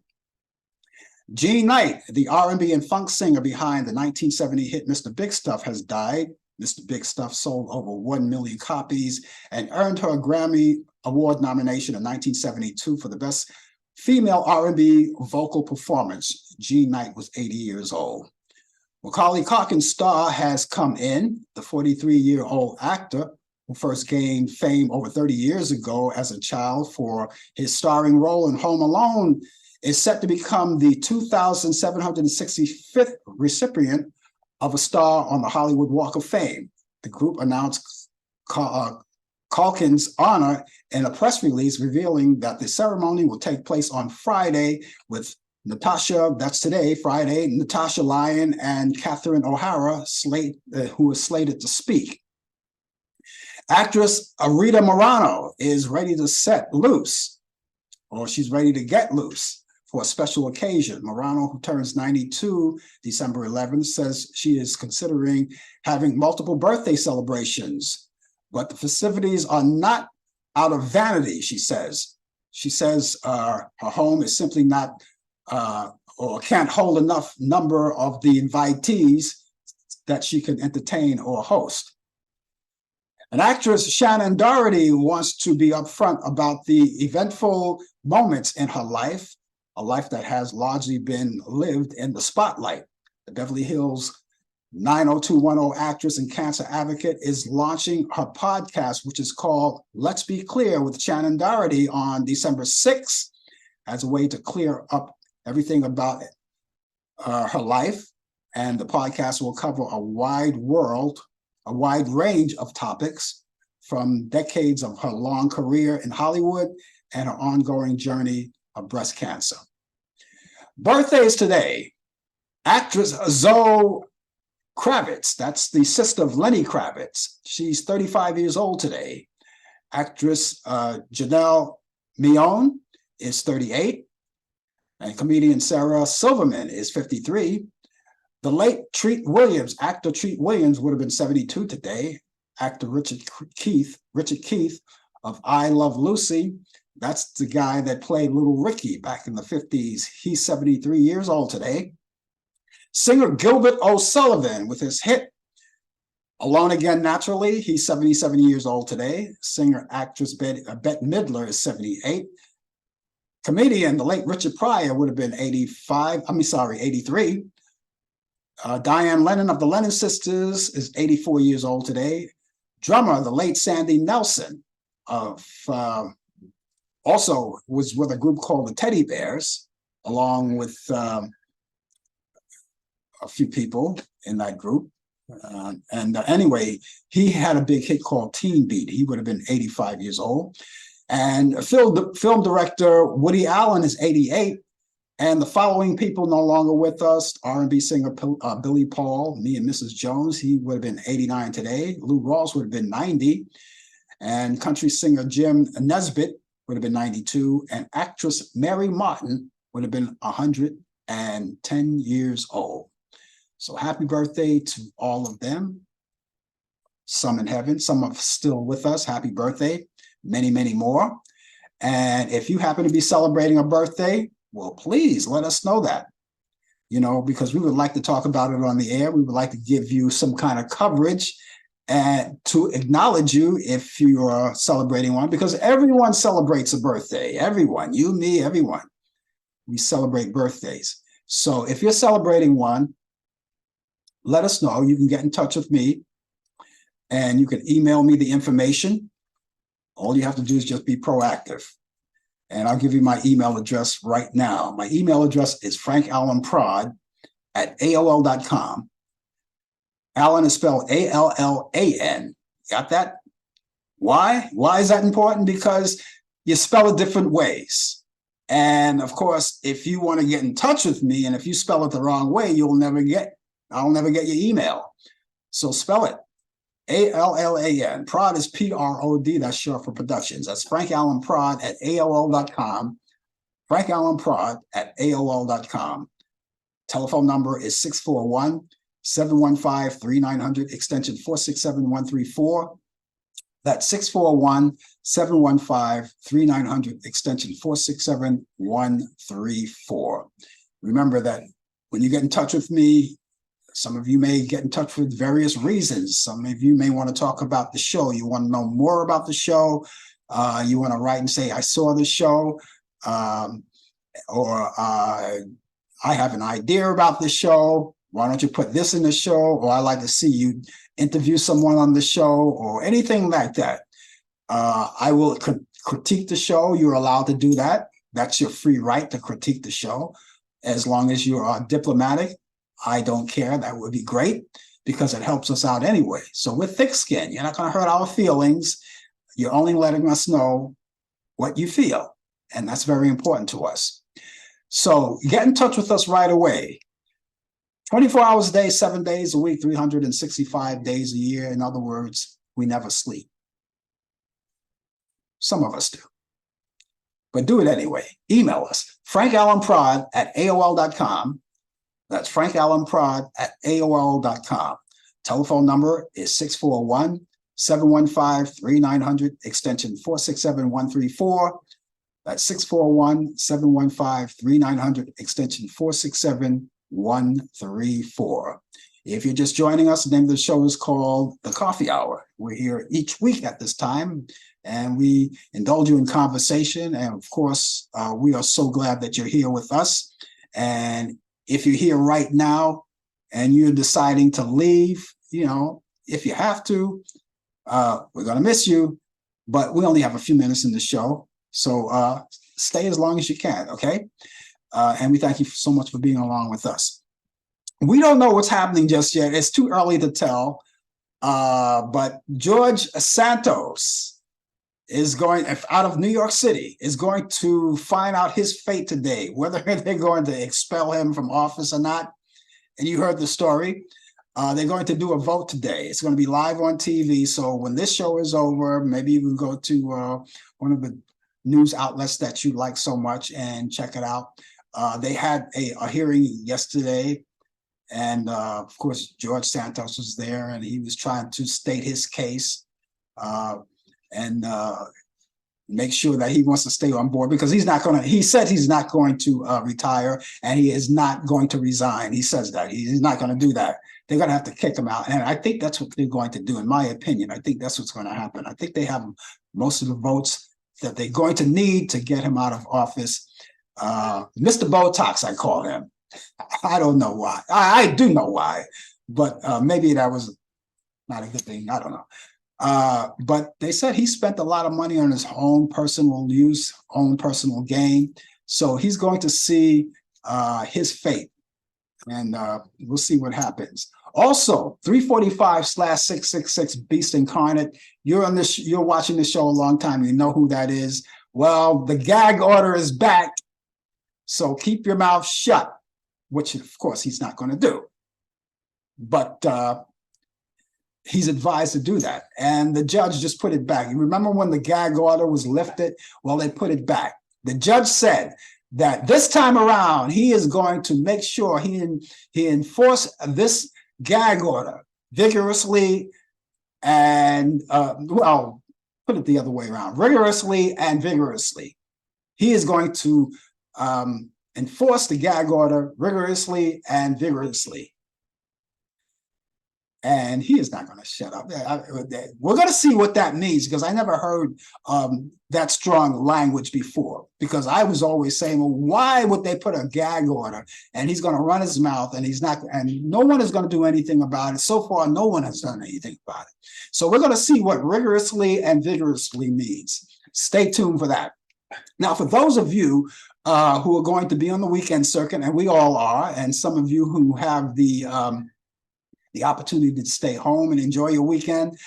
Jean Knight, the R&B and funk singer behind the 1970 hit Mr. Big Stuff, has died. Mr. Big Stuff sold over 1 million copies and earned her a Grammy Award nomination in 1972 for the Best Female R&B Vocal Performance. Jean Knight was 80 years old. Macaulay Culkin's star has come in. The 43-year-old actor who first gained fame over 30 years ago as a child for his starring role in Home Alone is set to become the 2,765th recipient of a star on the Hollywood Walk of Fame. The group announced Culkin's honor in a press release revealing that the ceremony will take place on Friday with Natasha, that's today, Friday, Natasha Lyonne and Catherine O'Hara, who is slated to speak. Actress Rita Moreno is ready to set loose, or she's ready to get loose for a special occasion. Moreno, who turns 92 December 11th, says she is considering having multiple birthday celebrations, but the festivities are not out of vanity, she says. She says her home is simply not or can't hold enough number of the invitees that she can entertain or host. An actress, Shannon Doherty, wants to be upfront about the eventful moments in her life, a life that has largely been lived in the spotlight. The Beverly Hills 90210 actress and cancer advocate is launching her podcast, which is called Let's Be Clear with Shannon Doherty, on December 6th, as a way to clear up everything about her life. And the podcast will cover a wide range of topics, from decades of her long career in Hollywood and her ongoing journey of breast cancer. Birthdays today: actress Zoe Kravitz, that's the sister of Lenny Kravitz. She's 35 years old today. Actress Janelle Monáe is 38. And comedian Sarah Silverman is 53. The late actor Treat Williams would have been 72 today. Actor Richard Keith of I Love Lucy, that's the guy that played Little Ricky back in the 50s. He's 73 years old today. Singer Gilbert O'Sullivan with his hit Alone Again Naturally, he's 77 years old today. Singer-actress Bette Midler is 78. Comedian, the late Richard Pryor, would have been 83. Diane Lennon of the Lennon Sisters is 84 years old today. Drummer, the late Sandy Nelson of also was with a group called the Teddy Bears, along with a few people in that group. Anyway, he had a big hit called Teen Beat. He would have been 85 years old. And film director Woody Allen is 88. And the following people no longer with us: R&B singer Billy Paul, Me and Mrs. Jones, he would have been 89 today. Lou Rawls would have been 90. And country singer Jim Nesbitt would have been 92. And actress Mary Martin would have been 110 years old. So happy birthday to all of them. Some in heaven, some are still with us. Happy birthday. Many, many more. And if you happen to be celebrating a birthday, well, please let us know that, because we would like to talk about it on the air. We would like to give you some kind of coverage and to acknowledge you if you are celebrating one, because everyone celebrates a birthday. Everyone, you, me, everyone. We celebrate birthdays. So if you're celebrating one, let us know. You can get in touch with me and you can email me the information. All you have to do is just be proactive. And I'll give you my email address right now. My email address is frankallanprod@aol.com. Allan is spelled Allan. Got that? Why? Why is that important? Because you spell it different ways. And of course, if you want to get in touch with me, and if you spell it the wrong way, I'll never get your email. So spell it. Allan. Prod is Prod. That's short for productions. That's frankallanprod@aol.com. frankallanprod@aol.com. Telephone number is 641-715-3900, extension 467134. That's 641-715-3900, extension 467134. Remember that when you get in touch with me, some of you may get in touch for various reasons. Some of you may want to talk about the show. You want to know more about the show. You want to write and say, I saw the show, or I have an idea about the show. Why don't you put this in the show? Or I'd like to see you interview someone on the show, or anything like that. I will critique the show. You're allowed to do that. That's your free right to critique the show. As long as you are diplomatic, I don't care. That would be great, because it helps us out anyway. So we're thick skin. You're not going to hurt our feelings. You're only letting us know what you feel. And that's very important to us. So get in touch with us right away. 24 hours a day, 7 days a week, 365 days a year. In other words, we never sleep. Some of us do. But do it anyway. Email us, frankallanprod@aol.com. That's frankallanprod@aol.com. Telephone number is 641-715-3900, extension 467134. That's 641-715-3900, extension 467134. If you're just joining us, the name of the show is called The Coffee Hour. We're here each week at this time, and we indulge you in conversation. And of course, we are so glad that you're here with us. And if you're here right now and you're deciding to leave, if you have to, we're going to miss you, but we only have a few minutes in the show. So stay as long as you can, okay? And we thank you so much for being along with us. We don't know what's happening just yet. It's too early to tell, but George Santos is going out of New York City, is going to find out his fate today, whether they're going to expel him from office or not. And you heard the story. They're going to do a vote today. It's going to be live on TV. So when this show is over, maybe you can go to one of the news outlets that you like so much and check it out. They had a hearing yesterday. And of course, George Santos was there, and he was trying to state his case. And make sure that he wants to stay on board, because he said he's not going to retire, and he is not going to resign. He says that he's not going to do that. They're going to have to kick him out. And I think that's what they're going to do, in my opinion. I think that's what's going to happen. I think they have most of the votes that they're going to need to get him out of office. Mr. Botox, I call him. I don't know why. I do know why, but maybe that was not a good thing. I don't know. But they said he spent a lot of money on his own personal use, own personal gain. So he's going to see his fate, and we'll see what happens. Also, 345/666 Beast Incarnate. You're on this. You're watching the show a long time. You know who that is. Well, the gag order is back, so keep your mouth shut, which of course he's not going to do. But he's advised to do that, and the judge just put it back. You remember when the gag order was lifted? Well, they put it back. The judge said that this time around, he is going to make sure he enforce this gag order vigorously and, well, put it the other way around, rigorously and vigorously. He is going to enforce the gag order rigorously and vigorously. And he is not going to shut up. We're going to see what that means, because I never heard that strong language before. Because I was always saying, well, why would they put a gag order? And he's going to run his mouth, and he's not, and no one is going to do anything about it. So far, no one has done anything about it. So we're going to see what rigorously and vigorously means. Stay tuned for that. Now, for those of you who are going to be on the weekend circuit, and we all are, and some of you who have the opportunity to stay home and enjoy your weekend,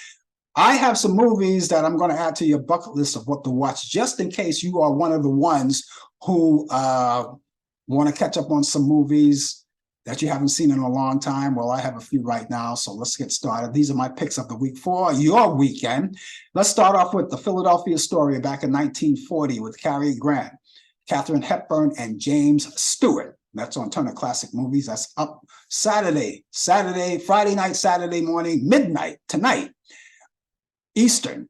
I have some movies that I'm going to add to your bucket list of what to watch, just in case you are one of the ones who want to catch up on some movies that you haven't seen in a long time. Well, I have a few right now, so let's get started. These are my picks of the week for your weekend. Let's start off with The Philadelphia Story back in 1940 with Cary Grant, Katharine Hepburn, and James Stewart. That's on Turner Classic Movies. That's up Friday night, Saturday morning, midnight, tonight, Eastern.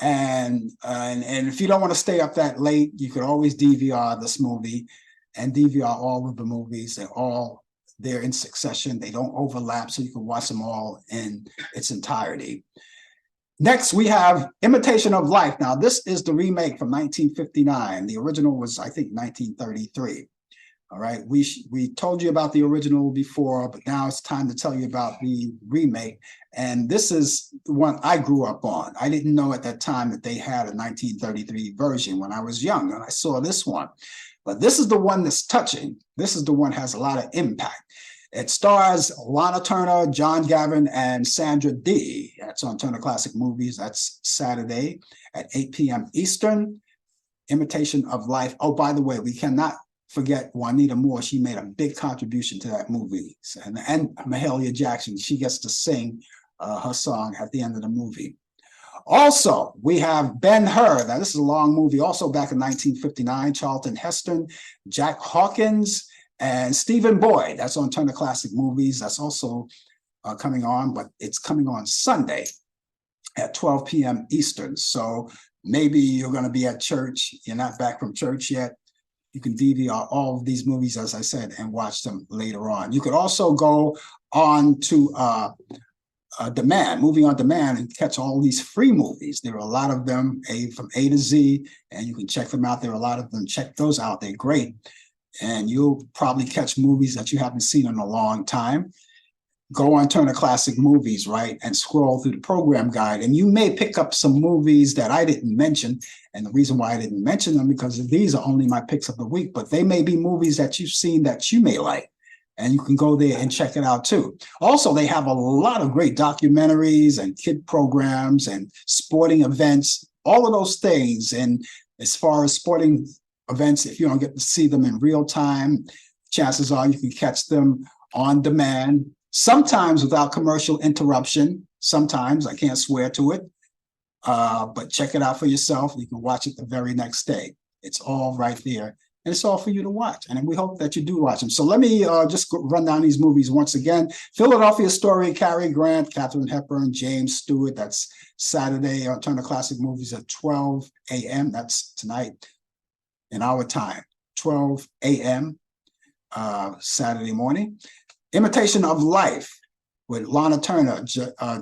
And if you don't want to stay up that late, you could always DVR this movie and DVR all of the movies. They're in succession. They don't overlap, so you can watch them all in its entirety. Next, we have Imitation of Life. Now, this is the remake from 1959. The original was, I think, 1933. All right, we told you about the original before, but now it's time to tell you about the remake. And this is the one I grew up on. I didn't know at that time that they had a 1933 version when I was young, and I saw this one. But this is the one that's touching. This is the one that has a lot of impact. It stars Lana Turner, John Gavin, and Sandra Dee. That's on Turner Classic Movies. That's Saturday at 8 p.m. Eastern. Imitation of Life. Oh, by the way, we cannot forget Juanita Moore. She made a big contribution to that movie. And Mahalia Jackson, she gets to sing her song at the end of the movie. Also, we have Ben-Hur. Now, this is a long movie, also back in 1959. Charlton Heston, Jack Hawkins, and Stephen Boyd. That's on Turner Classic Movies. That's also coming on, but it's coming on Sunday at 12 p.m. Eastern. So maybe you're going to be at church. You're not back from church yet. You can DVR all of these movies, as I said, and watch them later on. You could also go on to demand, movie on demand, and catch all these free movies. There are a lot of them, from A to Z, and you can check them out. There are a lot of them. Check those out. They're great. And you'll probably catch movies that you haven't seen in a long time. Go on Turner Classic Movies, right, and scroll through the program guide, and you may pick up some movies that I didn't mention. And the reason why I didn't mention them, because these are only my picks of the week, but they may be movies that you've seen that you may like, and you can go there and check it out too. Also, they have a lot of great documentaries and kid programs and sporting events, all of those things. And as far as sporting events, if you don't get to see them in real time, chances are you can catch them on demand, sometimes without commercial interruption. Sometimes, I can't swear to it, but check it out for yourself. You can watch it the very next day. It's all right there, and it's all for you to watch. And we hope that you do watch them. So let me just run down these movies once again. Philadelphia Story, Cary Grant, Katharine Hepburn, James Stewart. That's Saturday on Turner Classic Movies at 12 a.m. That's tonight in our time, 12 a.m. Saturday morning. Imitation of Life with Lana Turner,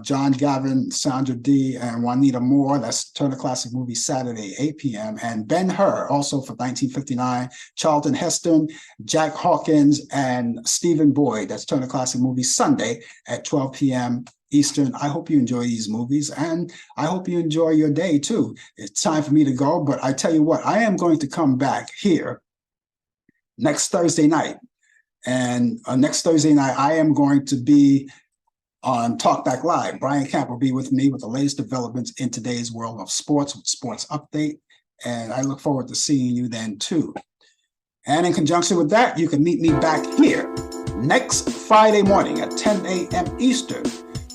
John Gavin, Sandra Dee, and Juanita Moore. That's Turner Classic Movies, Saturday, 8 p.m. And Ben-Hur, also for 1959, Charlton Heston, Jack Hawkins, and Stephen Boyd. That's Turner Classic Movies, Sunday at 12 p.m. Eastern. I hope you enjoy these movies, and I hope you enjoy your day too. It's time for me to go, but I tell you what, I am going to come back here next Thursday night. And next Thursday night, I am going to be on Talkback Live. Brian Camp will be with me with the latest developments in today's world of sports, with Sports Update. And I look forward to seeing you then too. And in conjunction with that, you can meet me back here next Friday morning at 10 a.m. Eastern.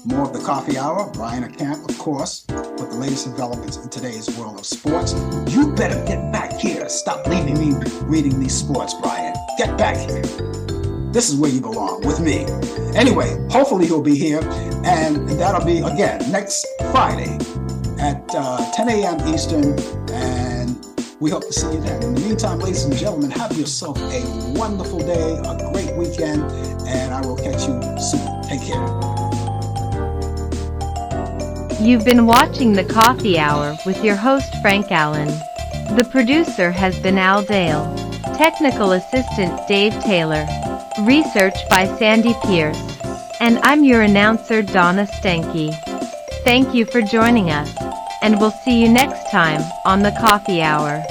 More of the Coffee Hour, Brian Camp, of course, with the latest developments in today's world of sports. You better get back here. Stop leaving me reading these sports, Brian. Get back here. This is where you belong, with me. Anyway, hopefully he'll be here, and that'll be, again, next Friday at 10 a.m. Eastern, and we hope to see you then. In the meantime, ladies and gentlemen, have yourself a wonderful day, a great weekend, and I will catch you soon. Take care. You've been watching The Coffee Hour with your host Frank Allan. The producer has been Al Dale. Technical assistant Dave Taylor. Research by Sandy Pierce. And I'm your announcer Donna Stenke. Thank you for joining us, and we'll see you next time on The Coffee Hour.